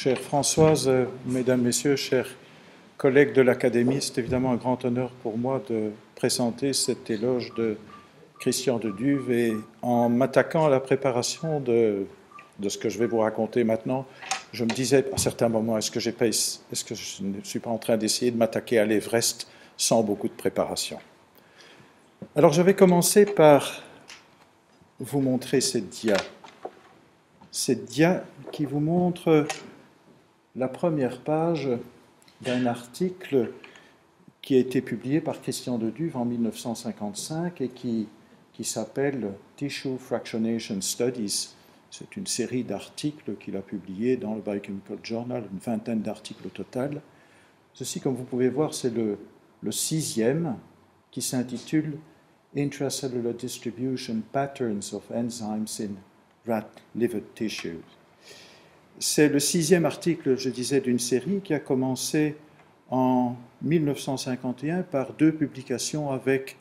Chère Françoise, mesdames, messieurs, chers collègues de l'Académie, c'est évidemment un grand honneur pour moi de présenter cet éloge de Christian de Duve et en m'attaquant à la préparation de ce que je vais vous raconter maintenant, je me disais à certains moments, est-ce que je ne suis pas en train d'essayer de m'attaquer à l'Everest sans beaucoup de préparation? Alors je vais commencer par vous montrer cette dia qui vous montre la première page d'un article qui a été publié par Christian de Duve en 1955 et qui s'appelle Tissue Fractionation Studies. C'est une série d'articles qu'il a publiés dans le Biochemical Journal, une vingtaine d'articles au total. Ceci, comme vous pouvez voir, c'est le sixième qui s'intitule Intracellular Distribution Patterns of Enzymes in Rat Liver Tissues. C'est le sixième article, je disais, d'une série qui a commencé en 1951 par deux publications avec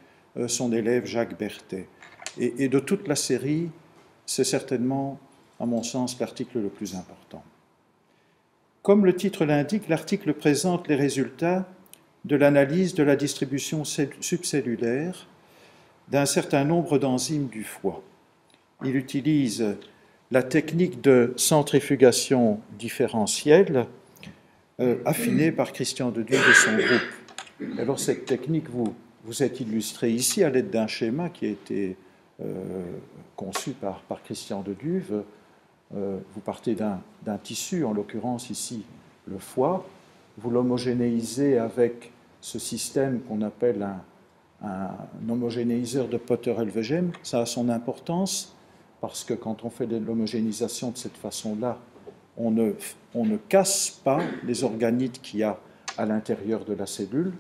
son élève Jacques Berthet. Et de toute la série, c'est certainement, à mon sens, l'article le plus important. Comme le titre l'indique, l'article présente les résultats de l'analyse de la distribution subcellulaire d'un certain nombre d'enzymes du foie. Il utilise la technique de centrifugation différentielle affinée par Christian de Duve et son groupe. Alors cette technique vous est illustrée ici à l'aide d'un schéma qui a été conçu par Christian de Duve. Vous partez d'un tissu, en l'occurrence ici le foie, vous l'homogénéisez avec ce système qu'on appelle un homogénéiseur de Potter-Helvegem. Ça a son importance parce que quand on fait de l'homogénéisation de cette façon-là, on ne casse pas les organites qu'il y a à l'intérieur de la cellule.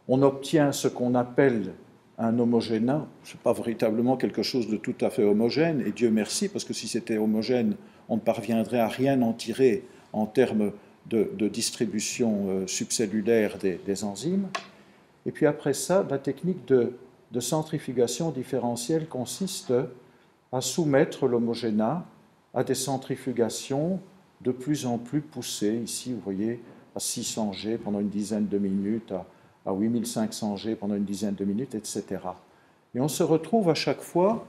On obtient ce qu'on appelle un homogénat. Ce n'est pas véritablement quelque chose de tout à fait homogène, et Dieu merci, parce que si c'était homogène, on ne parviendrait à rien en tirer en termes de distribution subcellulaire des enzymes. Et puis après ça, la technique de centrifugation différentielle consiste à soumettre l'homogénat à des centrifugations de plus en plus poussées. Ici, vous voyez, à 600 G pendant une dizaine de minutes, à 8500 G pendant une dizaine de minutes, etc. Et on se retrouve à chaque fois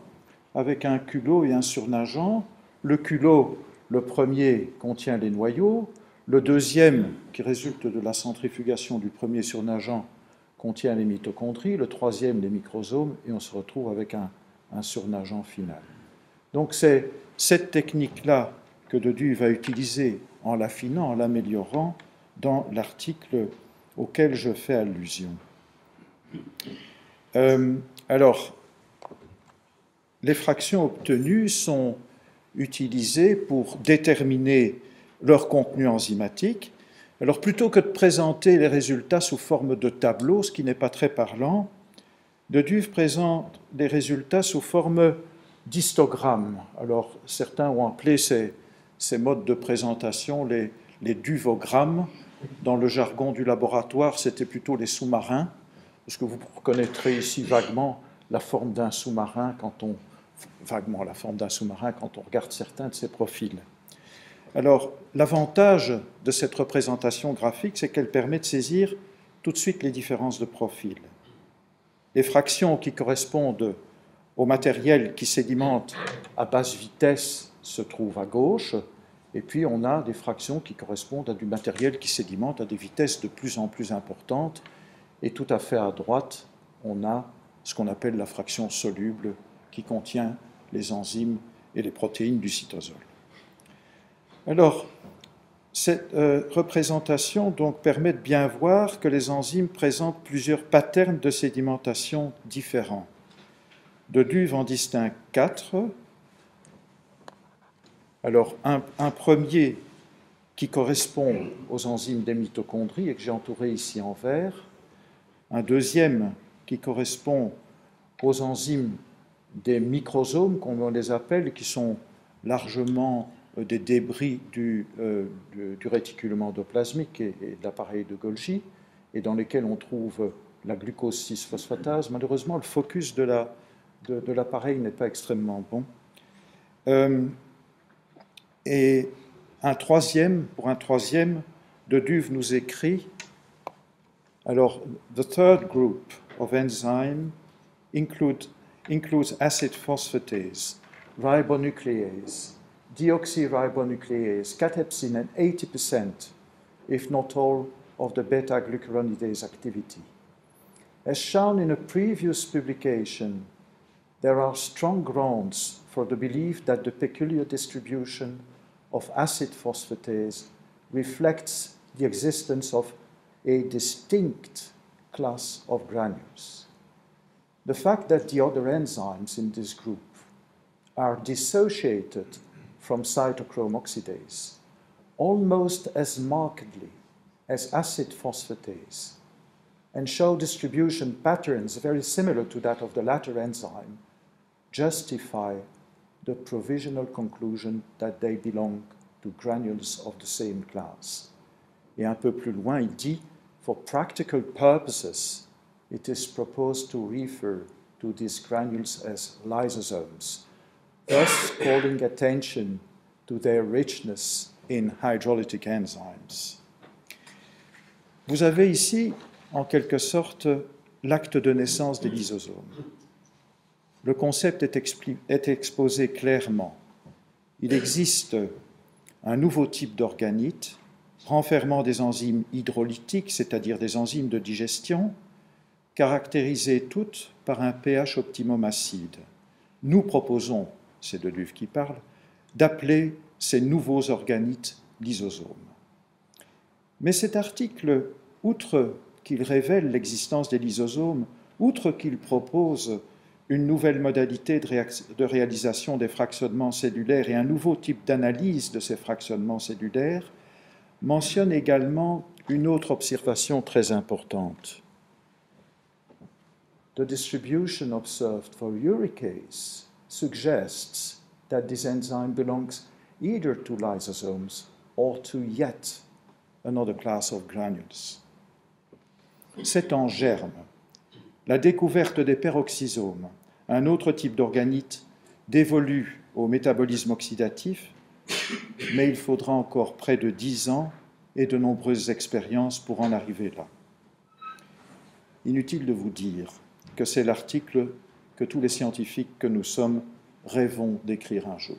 avec un culot et un surnageant. Le culot, le premier, contient les noyaux. Le deuxième, qui résulte de la centrifugation du premier surnageant, contient les mitochondries. Le troisième, les microsomes. Et on se retrouve avec un surnageant final. Donc c'est cette technique-là que de Duve va utiliser en l'affinant, en l'améliorant, dans l'article auquel je fais allusion. Alors, les fractions obtenues sont utilisées pour déterminer leur contenu enzymatique. Alors, plutôt que de présenter les résultats sous forme de tableau, ce qui n'est pas très parlant, de Duve présente les résultats sous forme d'histogrammes. Alors, certains ont appelé ces modes de présentation les duvogrammes. Dans le jargon du laboratoire, c'était plutôt les sous-marins, parce que vous reconnaîtrez ici vaguement la forme d'un sous-marin quand on regarde certains de ces profils. Alors, l'avantage de cette représentation graphique, c'est qu'elle permet de saisir tout de suite les différences de profil. Les fractions qui correspondent au matériel qui sédimente à basse vitesse se trouvent à gauche, et puis on a des fractions qui correspondent à du matériel qui sédimente à des vitesses de plus en plus importantes, et tout à fait à droite, on a ce qu'on appelle la fraction soluble qui contient les enzymes et les protéines du cytosol. Alors, cette représentation donc permet de bien voir que les enzymes présentent plusieurs patterns de sédimentation différents. De Duve en distingue 4. Alors, un premier qui correspond aux enzymes des mitochondries et que j'ai entouré ici en vert. Un deuxième qui correspond aux enzymes des microsomes, comme on les appelle, qui sont largement des débris du réticulum endoplasmique et de l'appareil de Golgi, et dans lesquels on trouve la glucose 6-phosphatase. Malheureusement, le focus de l'appareil n'est pas extrêmement bon. Et Pour un troisième, de Duve nous écrit, alors, the third group of enzyme includes acid phosphatase, ribonuclease, deoxyribonuclease, catepsin, and 80%, if not all, of the beta-glucuronidase activity. As shown in a previous publication, there are strong grounds for the belief that the peculiar distribution of acid phosphatase reflects the existence of a distinct class of granules. The fact that the other enzymes in this group are dissociated from cytochrome oxidase almost as markedly as acid phosphatase and show distribution patterns very similar to that of the latter enzyme justify the provisional conclusion that they belong to granules of the same class. Et un peu plus loin, il dit, for practical purposes, it is proposed to refer to these granules as lysosomes, thus calling attention to their richness in hydrolytic enzymes. Vous avez ici, en quelque sorte, l'acte de naissance des lysosomes. Le concept est exposé clairement. Il existe un nouveau type d'organite renfermant des enzymes hydrolytiques, c'est-à-dire des enzymes de digestion, caractérisées toutes par un pH optimum acide. Nous proposons, c'est de Duve qui parle, d'appeler ces nouveaux organites lysosomes. Mais cet article, outre qu'il révèle l'existence des lysosomes, outre qu'il propose une nouvelle modalité de réalisation des fractionnements cellulaires et un nouveau type d'analyse de ces fractionnements cellulaires, mentionne également une autre observation très importante. The distribution observed for uricase suggests that this enzyme belongs either to lysosomes or to yet another class of granules. C'est en germe. La découverte des peroxysomes, un autre type d'organite dévolu au métabolisme oxydatif, mais il faudra encore près de 10 ans et de nombreuses expériences pour en arriver là. Inutile de vous dire que c'est l'article que tous les scientifiques que nous sommes rêvons d'écrire un jour.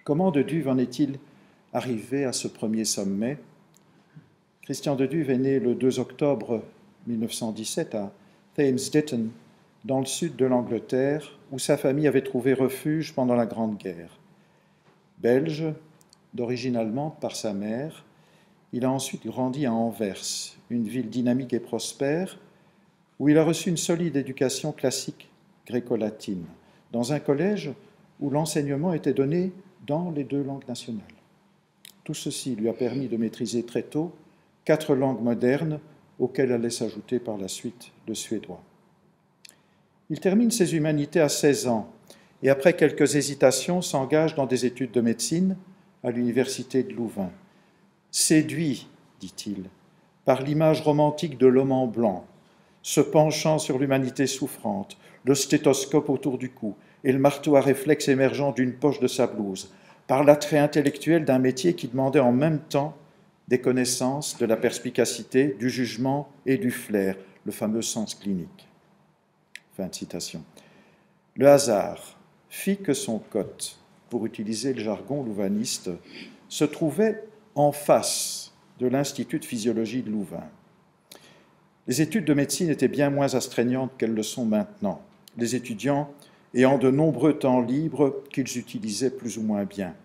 Comment de Duve en est-il arrivé à ce premier sommet? Christian de Duve est né le 2 octobre 1917 à Thames Ditton, dans le sud de l'Angleterre, où sa famille avait trouvé refuge pendant la Grande Guerre. Belge, d'origine allemande par sa mère, il a ensuite grandi à Anvers, une ville dynamique et prospère, où il a reçu une solide éducation classique gréco-latine, dans un collège où l'enseignement était donné dans les 2 langues nationales. Tout ceci lui a permis de maîtriser très tôt 4 langues modernes auxquelles allait s'ajouter par la suite le suédois. Il termine ses humanités à 16 ans et après quelques hésitations s'engage dans des études de médecine à l'université de Louvain. Séduit, dit-il, par l'image romantique de l'homme en blanc, se penchant sur l'humanité souffrante, le stéthoscope autour du cou et le marteau à réflexe émergeant d'une poche de sa blouse, par l'attrait intellectuel d'un métier qui demandait en même temps des connaissances, de la perspicacité, du jugement et du flair, le fameux sens clinique. Fin de citation. Le hasard fit que son cote, pour utiliser le jargon louvaniste, se trouvait en face de l'Institut de physiologie de Louvain. Les études de médecine étaient bien moins astreignantes qu'elles le sont maintenant, les étudiants ayant de nombreux temps libres qu'ils utilisaient plus ou moins bien.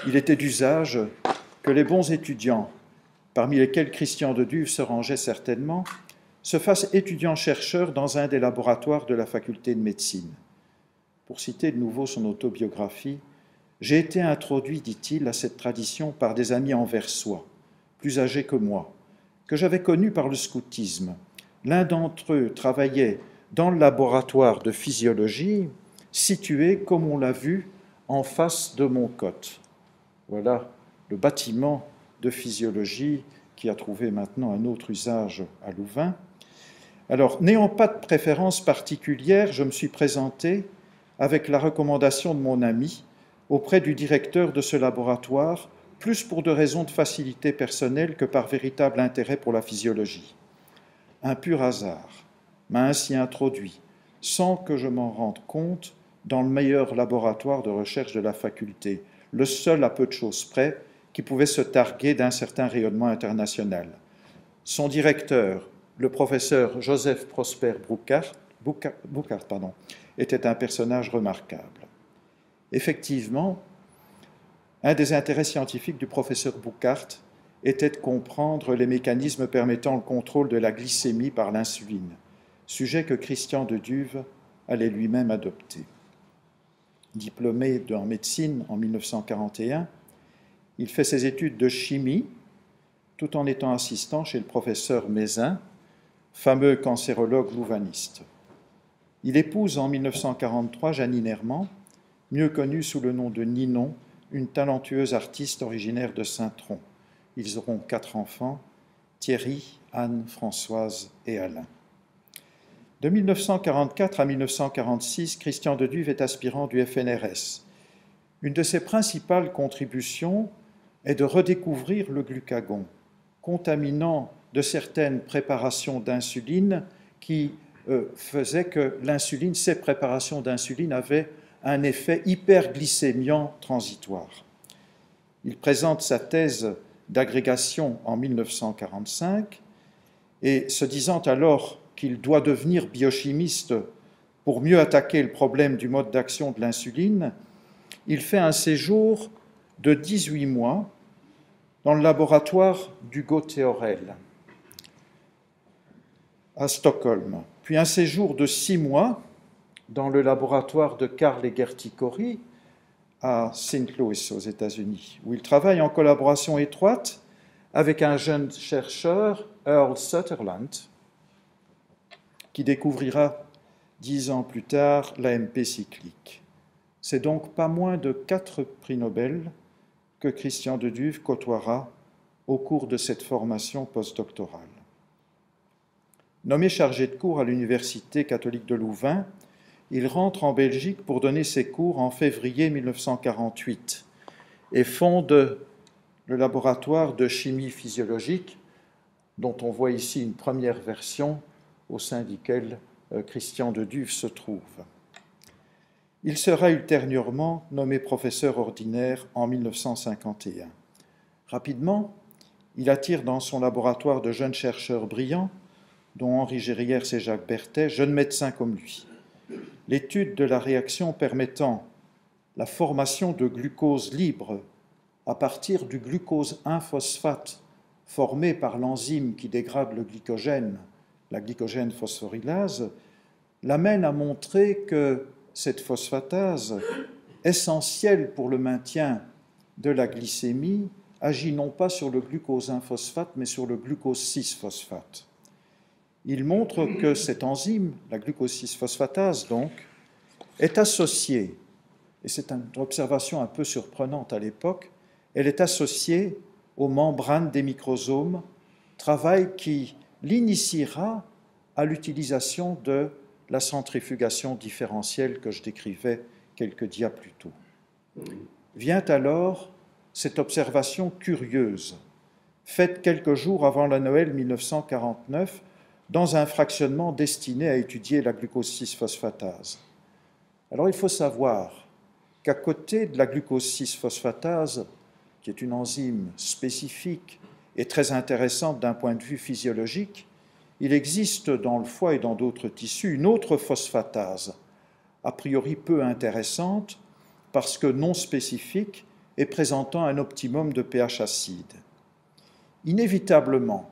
Il était d'usage que les bons étudiants, parmi lesquels Christian de Duve se rangeait certainement, se fassent étudiants-chercheurs dans un des laboratoires de la faculté de médecine. Pour citer de nouveau son autobiographie, « J'ai été introduit, dit-il, à cette tradition par des amis anversois, plus âgés que moi, que j'avais connus par le scoutisme. L'un d'entre eux travaillait dans le laboratoire de physiologie, situé, comme on l'a vu, en face de mon cote. » Voilà le bâtiment de physiologie qui a trouvé maintenant un autre usage à Louvain. Alors, n'ayant pas de préférence particulière, je me suis présenté avec la recommandation de mon ami auprès du directeur de ce laboratoire, plus pour de raisons de facilité personnelle que par véritable intérêt pour la physiologie. Un pur hasard m'a ainsi introduit, sans que je m'en rende compte, dans le meilleur laboratoire de recherche de la faculté, le seul à peu de choses près qui pouvait se targuer d'un certain rayonnement international. Son directeur, le professeur Joseph Prosper Bouckaert, était un personnage remarquable. Effectivement, un des intérêts scientifiques du professeur Bouckaert était de comprendre les mécanismes permettant le contrôle de la glycémie par l'insuline, sujet que Christian de Duve allait lui-même adopter. Diplômé en médecine en 1941, il fait ses études de chimie tout en étant assistant chez le professeur Mézin, fameux cancérologue louvaniste. Il épouse en 1943 Janine Herman, mieux connue sous le nom de Ninon, une talentueuse artiste originaire de Saint-Tron. Ils auront 4 enfants, Thierry, Anne, Françoise et Alain. De 1944 à 1946, Christian de Duve est aspirant du FNRS. Une de ses principales contributions est de redécouvrir le glucagon, contaminant de certaines préparations d'insuline qui faisaient que l'insuline, ces préparations d'insuline avaient un effet hyperglycémiant transitoire. Il présente sa thèse d'agrégation en 1945 et se disant alors qu'il doit devenir biochimiste pour mieux attaquer le problème du mode d'action de l'insuline, il fait un séjour de 18 mois dans le laboratoire d'Hugo Theorel à Stockholm, puis un séjour de 6 mois dans le laboratoire de Karl Egertikori à St. Louis aux États-Unis, où il travaille en collaboration étroite avec un jeune chercheur, Earl Sutherland, qui découvrira 10 ans plus tard l'AMP cyclique. C'est donc pas moins de 4 prix Nobel que Christian de Duve côtoiera au cours de cette formation postdoctorale. Nommé chargé de cours à l'Université catholique de Louvain, il rentre en Belgique pour donner ses cours en février 1948 et fonde le laboratoire de chimie physiologique, dont on voit ici une première version au sein duquel Christian de Duve se trouve. Il sera ultérieurement nommé professeur ordinaire en 1951. Rapidement, il attire dans son laboratoire de jeunes chercheurs brillants, dont Henri Gériès et Jacques Berthet, jeunes médecins comme lui. L'étude de la réaction permettant la formation de glucose libre à partir du glucose 1-phosphate formé par l'enzyme qui dégrade le glycogène, la glycogène phosphorylase, l'amène à montrer que cette phosphatase, essentielle pour le maintien de la glycémie, agit non pas sur le glucose 1-phosphate, mais sur le glucose 6-phosphate. Il montre que cette enzyme, la glucose 6-phosphatase donc, est associée, et c'est une observation un peu surprenante à l'époque, elle est associée aux membranes des microsomes, travail qui l'initiera à l'utilisation de la centrifugation différentielle que je décrivais quelques dias plus tôt. Vient alors cette observation curieuse, faite quelques jours avant la Noël 1949, dans un fractionnement destiné à étudier la glucose 6-phosphatase. Alors il faut savoir qu'à côté de la glucose 6-phosphatase, qui est une enzyme spécifique et très intéressante d'un point de vue physiologique, il existe dans le foie et dans d'autres tissus une autre phosphatase, a priori peu intéressante parce que non spécifique et présentant un optimum de pH acide. Inévitablement,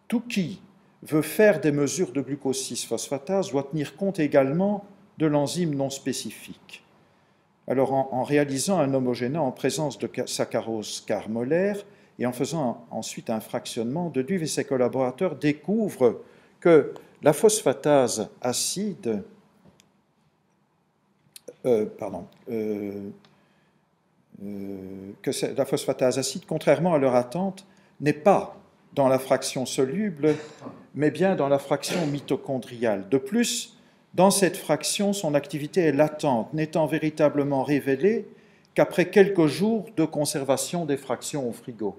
tout qui veut faire des mesures de glucose 6-phosphatase doit tenir compte également de l'enzyme non spécifique. Alors, en réalisant un homogénat en présence de saccharose carmolaire et en faisant ensuite un fractionnement, de Duve et ses collaborateurs découvrent que la phosphatase acide, contrairement à leur attente, n'est pas dans la fraction soluble, mais bien dans la fraction mitochondriale. De plus, dans cette fraction, son activité est latente, n'étant véritablement révélée qu'après quelques jours de conservation des fractions au frigo.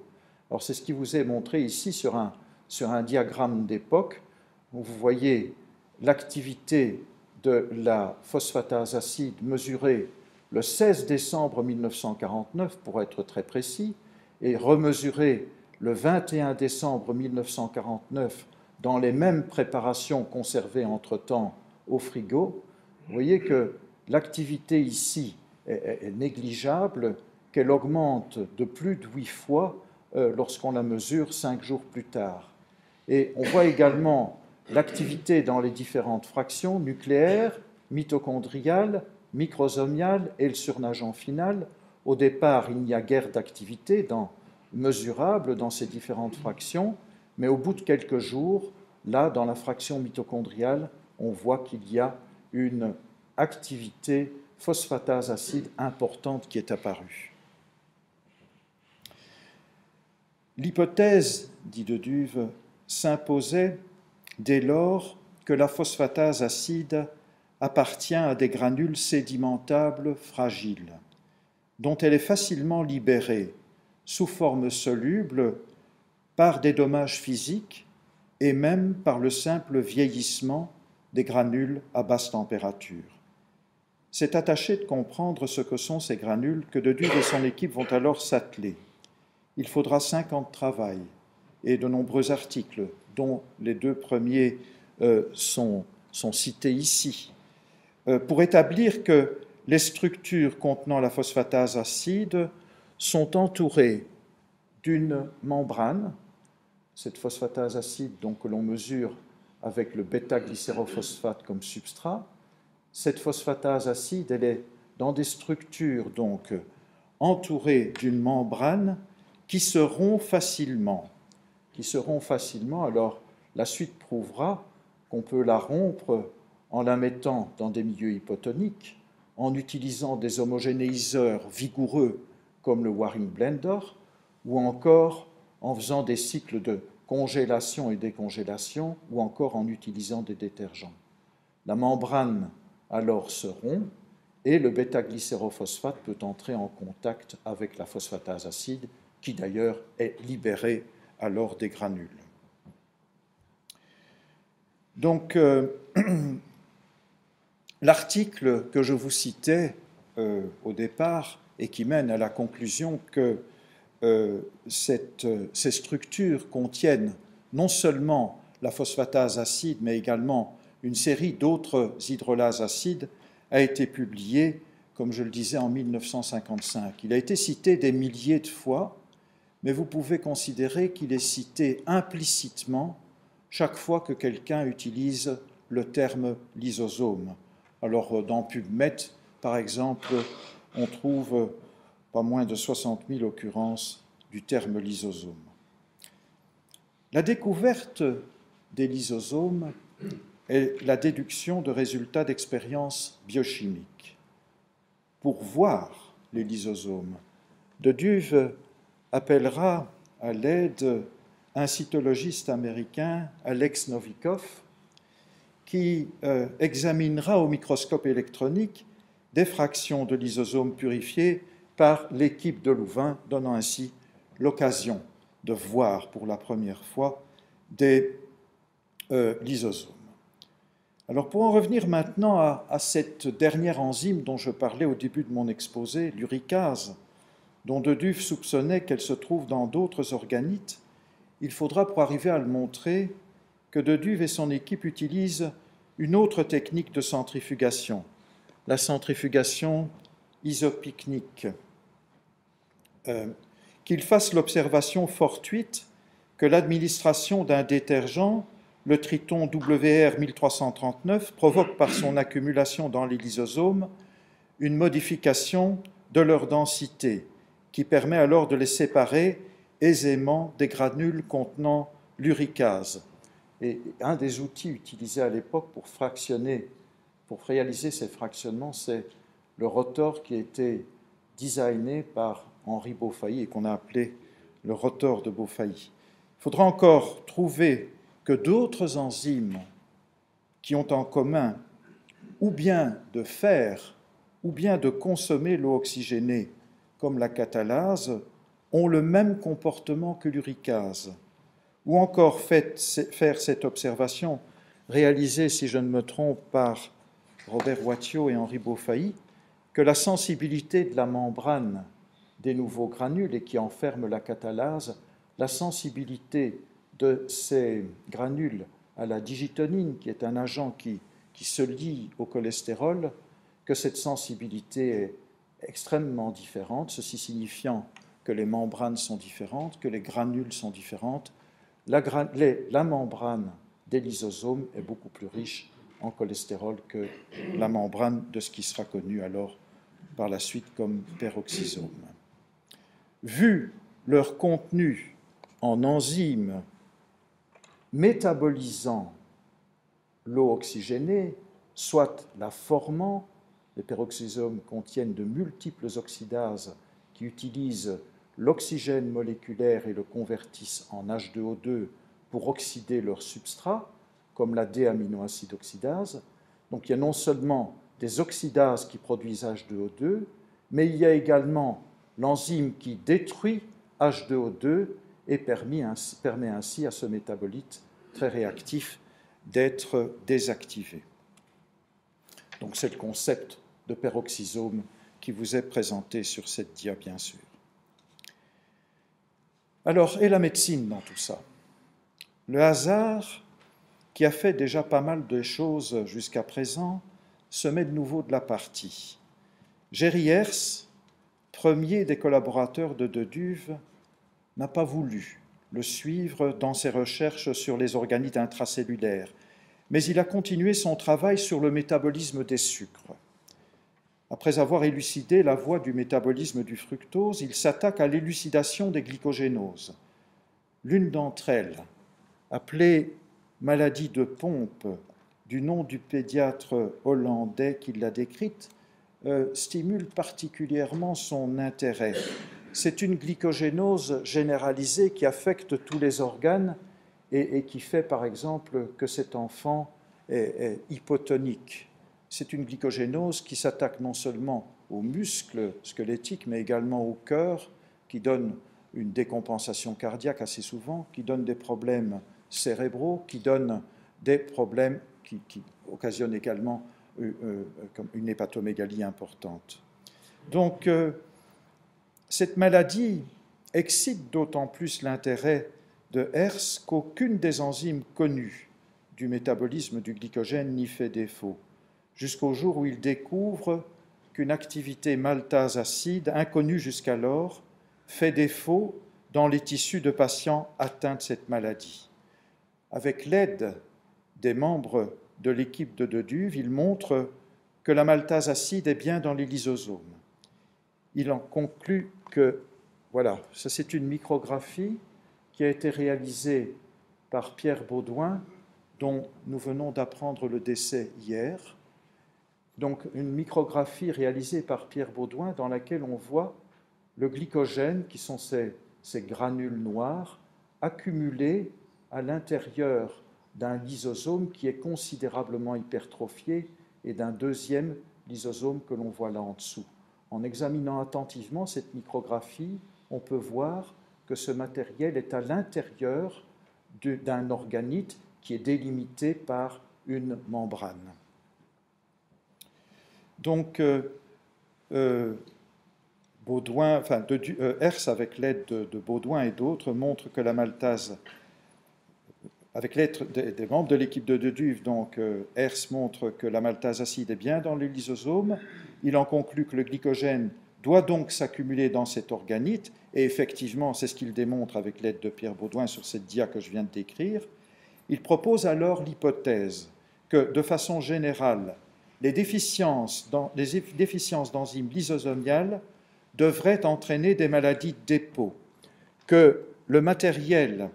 Alors c'est ce qui vous est montré ici sur un diagramme d'époque, où vous voyez l'activité de la phosphatase acide mesurée le 16 décembre 1949, pour être très précis, et remesurée le 21 décembre 1949 dans les mêmes préparations conservées entre-temps au frigo. Vous voyez que l'activité ici est négligeable, qu'elle augmente de plus de 8 fois lorsqu'on la mesure 5 jours plus tard. Et on voit également l'activité dans les différentes fractions nucléaires, mitochondriales, microsomiales et le surnageant final. Au départ, il n'y a guère d'activité mesurable dans ces différentes fractions, mais au bout de quelques jours, là, dans la fraction mitochondriale, on voit qu'il y a une activité phosphatase acide importante qui est apparue. L'hypothèse, dit de Duve, s'imposait dès lors que la phosphatase acide appartient à des granules sédimentables fragiles, dont elle est facilement libérée sous forme soluble par des dommages physiques et même par le simple vieillissement des granules à basse température. C'est à tâcher de comprendre ce que sont ces granules que de Duve et son équipe vont alors s'atteler. Il faudra 5 ans de travail et de nombreux articles, dont les 2 premiers sont cités ici, pour établir que les structures contenant la phosphatase acide sont entourées d'une membrane, cette phosphatase acide donc, que l'on mesure avec le bêta-glycérophosphate comme substrat. Cette phosphatase acide, elle est dans des structures donc entourées d'une membrane qui se rompt facilement. Alors la suite prouvera qu'on peut la rompre en la mettant dans des milieux hypotoniques, en utilisant des homogénéiseurs vigoureux comme le Waring Blender, ou encore en faisant des cycles de congélation et décongélation, ou encore en utilisant des détergents. La membrane alors se rompt et le bêta-glycérophosphate peut entrer en contact avec la phosphatase acide, qui d'ailleurs est libérée alors des granules. Donc, l'article que je vous citais au départ et qui mène à la conclusion que ces structures contiennent non seulement la phosphatase acide, mais également une série d'autres hydrolases acides, a été publié, comme je le disais, en 1955. Il a été cité des milliers de fois, mais vous pouvez considérer qu'il est cité implicitement chaque fois que quelqu'un utilise le terme lysosome. Alors, dans PubMed, par exemple, on trouve pas moins de 60 000 occurrences du terme lysosome. La découverte des lysosomes est la déduction de résultats d'expériences biochimiques. Pour voir les lysosomes, de Duve appellera à l'aide un cytologiste américain, Alex Novikov, qui examinera au microscope électronique des fractions de lysosomes purifiés par l'équipe de Louvain, donnant ainsi l'occasion de voir pour la première fois des lysosomes. Alors pour en revenir maintenant à cette dernière enzyme dont je parlais au début de mon exposé, l'uricase, dont de Duve soupçonnait qu'elle se trouve dans d'autres organites, il faudra, pour arriver à le montrer, que de Duve et son équipe utilisent une autre technique de centrifugation, la centrifugation isopycnique. Qu'ils fassent l'observation fortuite que l'administration d'un détergent, le Triton WR 1339, provoque par son accumulation dans les lysosomes une modification de leur densité, qui permet alors de les séparer aisément des granules contenant l'uricase. Et un des outils utilisés à l'époque pour réaliser ces fractionnements, c'est le rotor qui a été designé par Henri Beaufailly et qu'on a appelé le rotor de Beaufailly. Il faudra encore trouver que d'autres enzymes qui ont en commun ou bien de faire ou bien de consommer l'eau oxygénée comme la catalase, ont le même comportement que l'uricase. Ou encore faire cette observation, réalisée, si je ne me trompe, par Robert Wattiau et Henri Beaufailly, que la sensibilité de la membrane des nouveaux granules et qui enferme la catalase, la sensibilité de ces granules à la digitonine, qui est un agent qui se lie au cholestérol, que cette sensibilité est extrêmement différente, ceci signifiant que les membranes sont différentes, que les granules sont différentes. La membrane des lysosomes est beaucoup plus riche en cholestérol que la membrane de ce qui sera connu alors par la suite comme peroxysome. Vu leur contenu en enzymes métabolisant l'eau oxygénée, soit la formant, les peroxysomes contiennent de multiples oxydases qui utilisent l'oxygène moléculaire et le convertissent en H2O2 pour oxyder leur substrat, comme la D-aminoacide oxydase. Donc il y a non seulement des oxydases qui produisent H2O2, mais il y a également l'enzyme qui détruit H2O2 et permet ainsi à ce métabolite très réactif d'être désactivé. Donc c'est le concept de peroxysome qui vous est présenté sur cette dia, bien sûr. Alors, et la médecine dans tout ça? Le hasard, qui a fait déjà pas mal de choses jusqu'à présent, se met de nouveau de la partie. Jerry Hersz, premier des collaborateurs de Deduve, n'a pas voulu le suivre dans ses recherches sur les organites intracellulaires, mais il a continué son travail sur le métabolisme des sucres. Après avoir élucidé la voie du métabolisme du fructose, il s'attaque à l'élucidation des glycogénoses. L'une d'entre elles, appelée maladie de Pompe, du nom du pédiatre hollandais qui l'a décrite, stimule particulièrement son intérêt. C'est une glycogénose généralisée qui affecte tous les organes et qui fait par exemple que cet enfant est hypotonique. C'est une glycogénose qui s'attaque non seulement aux muscles squelettiques, mais également au cœur, qui donne une décompensation cardiaque assez souvent, qui donne des problèmes cérébraux, qui donne des problèmes qui occasionnent également une hépatomégalie importante. Donc, cette maladie excite d'autant plus l'intérêt de Hersz qu'aucune des enzymes connues du métabolisme du glycogène n'y fait défaut, jusqu'au jour où il découvre qu'une activité maltase acide, inconnue jusqu'alors, fait défaut dans les tissus de patients atteints de cette maladie. Avec l'aide des membres de l'équipe de Deduve, il montre que la maltase acide est bien dans les lysosomes. Il en conclut que, voilà, ça c'est une micrographie qui a été réalisée par Pierre Baudouin, dont nous venons d'apprendre le décès hier. Donc une micrographie réalisée par Pierre Baudouin dans laquelle on voit le glycogène, qui sont ces granules noirs, accumulés à l'intérieur d'un lysosome qui est considérablement hypertrophié et d'un deuxième lysosome que l'on voit là en dessous. En examinant attentivement cette micrographie, on peut voir que ce matériel est à l'intérieur d'un organite qui est délimité par une membrane. Donc, Hersz, avec l'aide de Baudouin et d'autres, montre que la maltase, avec l'aide des membres de l'équipe de Deduve, donc Hersz montre que la maltase acide est bien dans les lysosomes. Il en conclut que le glycogène doit donc s'accumuler dans cet organite, et effectivement, c'est ce qu'il démontre avec l'aide de Pierre Baudouin sur cette dia que je viens de décrire. Il propose alors l'hypothèse que, de façon générale, les déficiences d'enzymes lysosomiales devraient entraîner des maladies de dépôt, que le matériel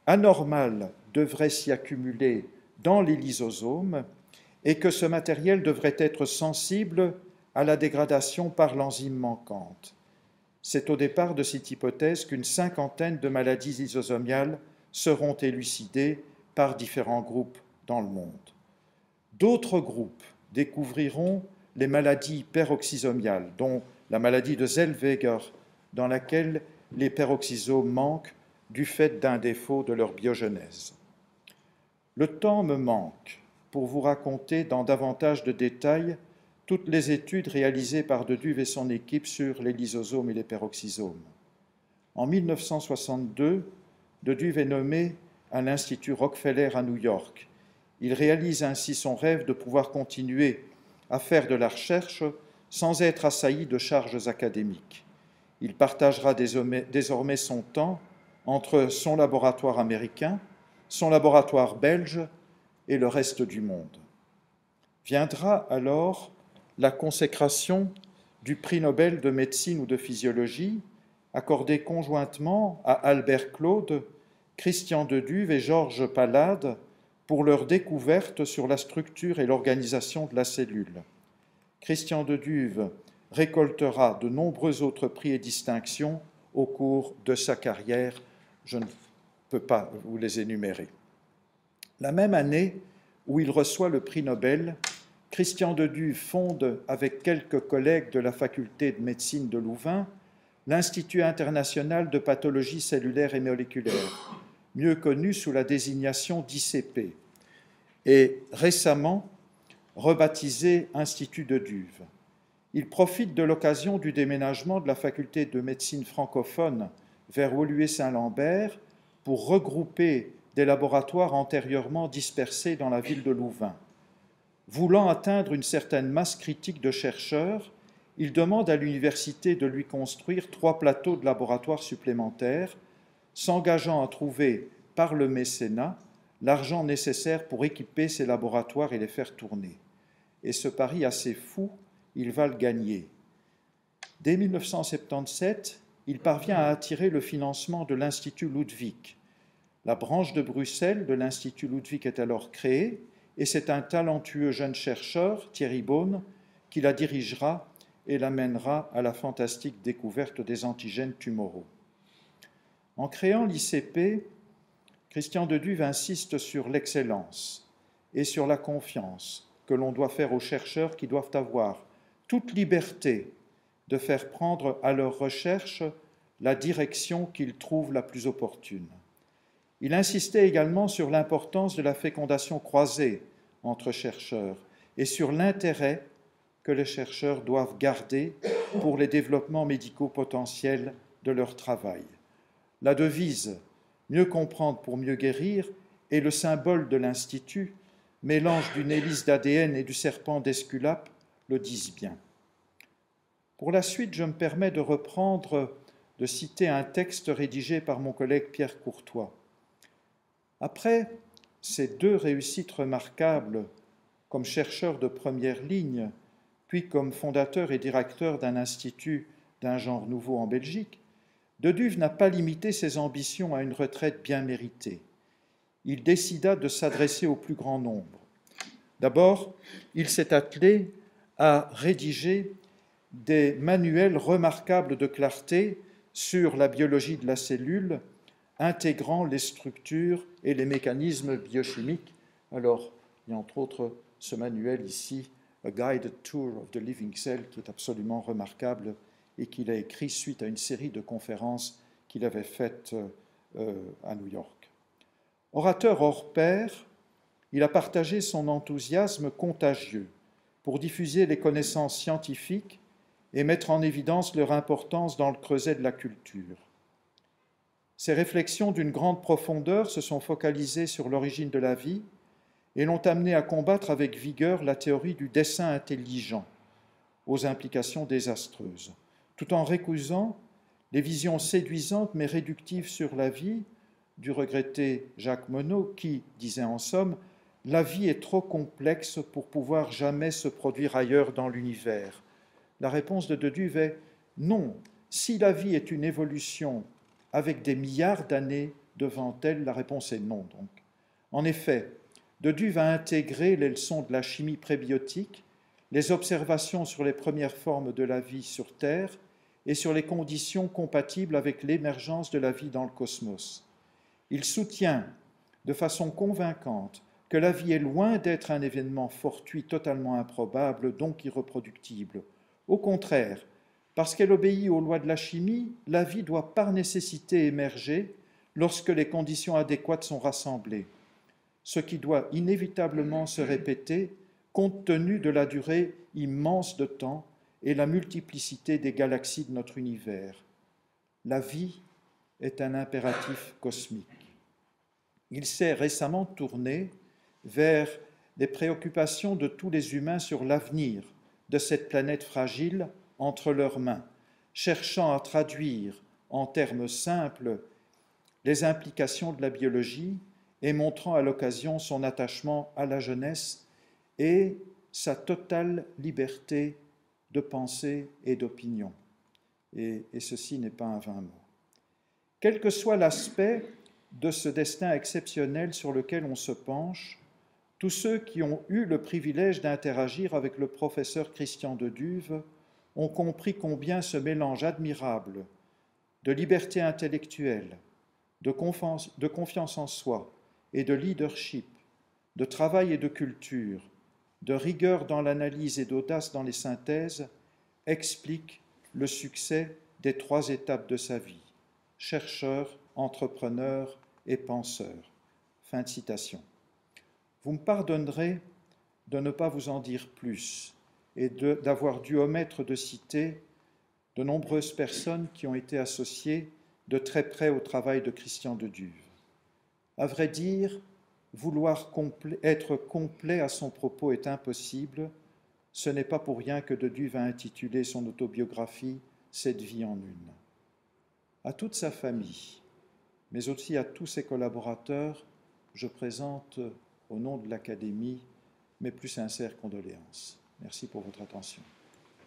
anormal devrait s'y accumuler dans les lysosomes et que ce matériel devrait être sensible à la dégradation par l'enzyme manquante. C'est au départ de cette hypothèse qu'une cinquantaine de maladies lysosomiales seront élucidées par différents groupes dans le monde. D'autres groupes découvriront les maladies peroxysomiales, dont la maladie de Zellweger, dans laquelle les peroxysomes manquent du fait d'un défaut de leur biogenèse. Le temps me manque pour vous raconter dans davantage de détails toutes les études réalisées par De Duve et son équipe sur les lysosomes et les peroxysomes. En 1962, De Duve est nommé à l'Institut Rockefeller à New York. Il réalise ainsi son rêve de pouvoir continuer à faire de la recherche sans être assailli de charges académiques. Il partagera désormais son temps entre son laboratoire américain, son laboratoire belge et le reste du monde. Viendra alors la consécration du prix Nobel de médecine ou de physiologie, accordé conjointement à Albert Claude, Christian de Duve et Georges Palade pour leur découverte sur la structure et l'organisation de la cellule. Christian de Duve récoltera de nombreux autres prix et distinctions au cours de sa carrière. Je ne peux pas vous les énumérer. La même année où il reçoit le prix Nobel, Christian de Duve fonde, avec quelques collègues de la faculté de médecine de Louvain, l'Institut international de pathologie cellulaire et moléculaire, mieux connu sous la désignation d'ICP, et récemment rebaptisé Institut de Duve. Il profite de l'occasion du déménagement de la faculté de médecine francophone vers Woluwe-Saint-Lambert pour regrouper des laboratoires antérieurement dispersés dans la ville de Louvain. Voulant atteindre une certaine masse critique de chercheurs, il demande à l'université de lui construire 3 plateaux de laboratoires supplémentaires, s'engageant à trouver par le mécénat l'argent nécessaire pour équiper ces laboratoires et les faire tourner. Et ce pari assez fou, il va le gagner. Dès 1977, il parvient à attirer le financement de l'Institut Ludwig. La branche de Bruxelles de l'Institut Ludwig est alors créée et c'est un talentueux jeune chercheur, Thierry Beaune, qui la dirigera et l'amènera à la fantastique découverte des antigènes tumoraux. En créant l'ICP, Christian de Duve insiste sur l'excellence et sur la confiance que l'on doit faire aux chercheurs qui doivent avoir toute liberté de faire prendre à leurs recherches la direction qu'ils trouvent la plus opportune. Il insistait également sur l'importance de la fécondation croisée entre chercheurs et sur l'intérêt que les chercheurs doivent garder pour les développements médicaux potentiels de leur travail. La devise « Mieux comprendre pour mieux guérir » est le symbole de l'Institut, mélange d'une hélice d'ADN et du serpent d'Esculape le disent bien. Pour la suite, je me permets de citer un texte rédigé par mon collègue Pierre Courtois. Après ces 2 réussites remarquables comme chercheur de première ligne, puis comme fondateur et directeur d'un institut d'un genre nouveau en Belgique, De Duve n'a pas limité ses ambitions à une retraite bien méritée. Il décida de s'adresser au plus grand nombre. D'abord, il s'est attelé à rédiger des manuels remarquables de clarté sur la biologie de la cellule, intégrant les structures et les mécanismes biochimiques. Alors, il y a entre autres ce manuel ici, A Guided Tour of the Living Cell, qui est absolument remarquable et qu'il a écrit suite à une série de conférences qu'il avait faites à New York. Orateur hors pair, il a partagé son enthousiasme contagieux pour diffuser les connaissances scientifiques et mettre en évidence leur importance dans le creuset de la culture. Ses réflexions d'une grande profondeur se sont focalisées sur l'origine de la vie et l'ont amené à combattre avec vigueur la théorie du dessein intelligent aux implications désastreuses, tout en récusant les visions séduisantes mais réductives sur la vie du regretté Jacques Monod qui disait en somme « La vie est trop complexe pour pouvoir jamais se produire ailleurs dans l'univers ». La réponse de Duve est « Non, si la vie est une évolution avec des milliards d'années devant elle, la réponse est non. » Donc. En effet, De Duve a intégré les leçons de la chimie prébiotique, les observations sur les premières formes de la vie sur Terre et sur les conditions compatibles avec l'émergence de la vie dans le cosmos. Il soutient de façon convaincante que la vie est loin d'être un événement fortuit totalement improbable, donc irreproductible. Au contraire, Parce qu'elle obéit aux lois de la chimie, la vie doit par nécessité émerger lorsque les conditions adéquates sont rassemblées, ce qui doit inévitablement se répéter compte tenu de la durée immense de temps et la multiplicité des galaxies de notre univers. La vie est un impératif cosmique. Il s'est récemment tourné vers les préoccupations de tous les humains sur l'avenir de cette planète fragile entre leurs mains, cherchant à traduire en termes simples les implications de la biologie et montrant à l'occasion son attachement à la jeunesse et sa totale liberté de pensée et d'opinion. Et ceci n'est pas un vain mot. Quel que soit l'aspect de ce destin exceptionnel sur lequel on se penche, tous ceux qui ont eu le privilège d'interagir avec le professeur Christian de Duve ont compris combien ce mélange admirable de liberté intellectuelle, de confiance en soi et de leadership, de travail et de culture, de rigueur dans l'analyse et d'audace dans les synthèses, explique le succès des 3 étapes de sa vie, chercheur, entrepreneur et penseur. Fin de citation. Vous me pardonnerez de ne pas vous en dire plus et d'avoir dû omettre de citer de nombreuses personnes qui ont été associées de très près au travail de Christian de Duve. À vrai dire, vouloir être complet à son propos est impossible. Ce n'est pas pour rien que de Duve a intitulé son autobiographie « Cette vie en une ». À toute sa famille, mais aussi à tous ses collaborateurs, je présente, au nom de l'Académie, mes plus sincères condoléances. Merci pour votre attention.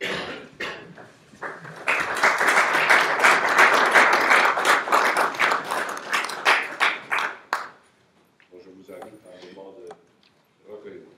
Je vous invite à un moment de recueillement.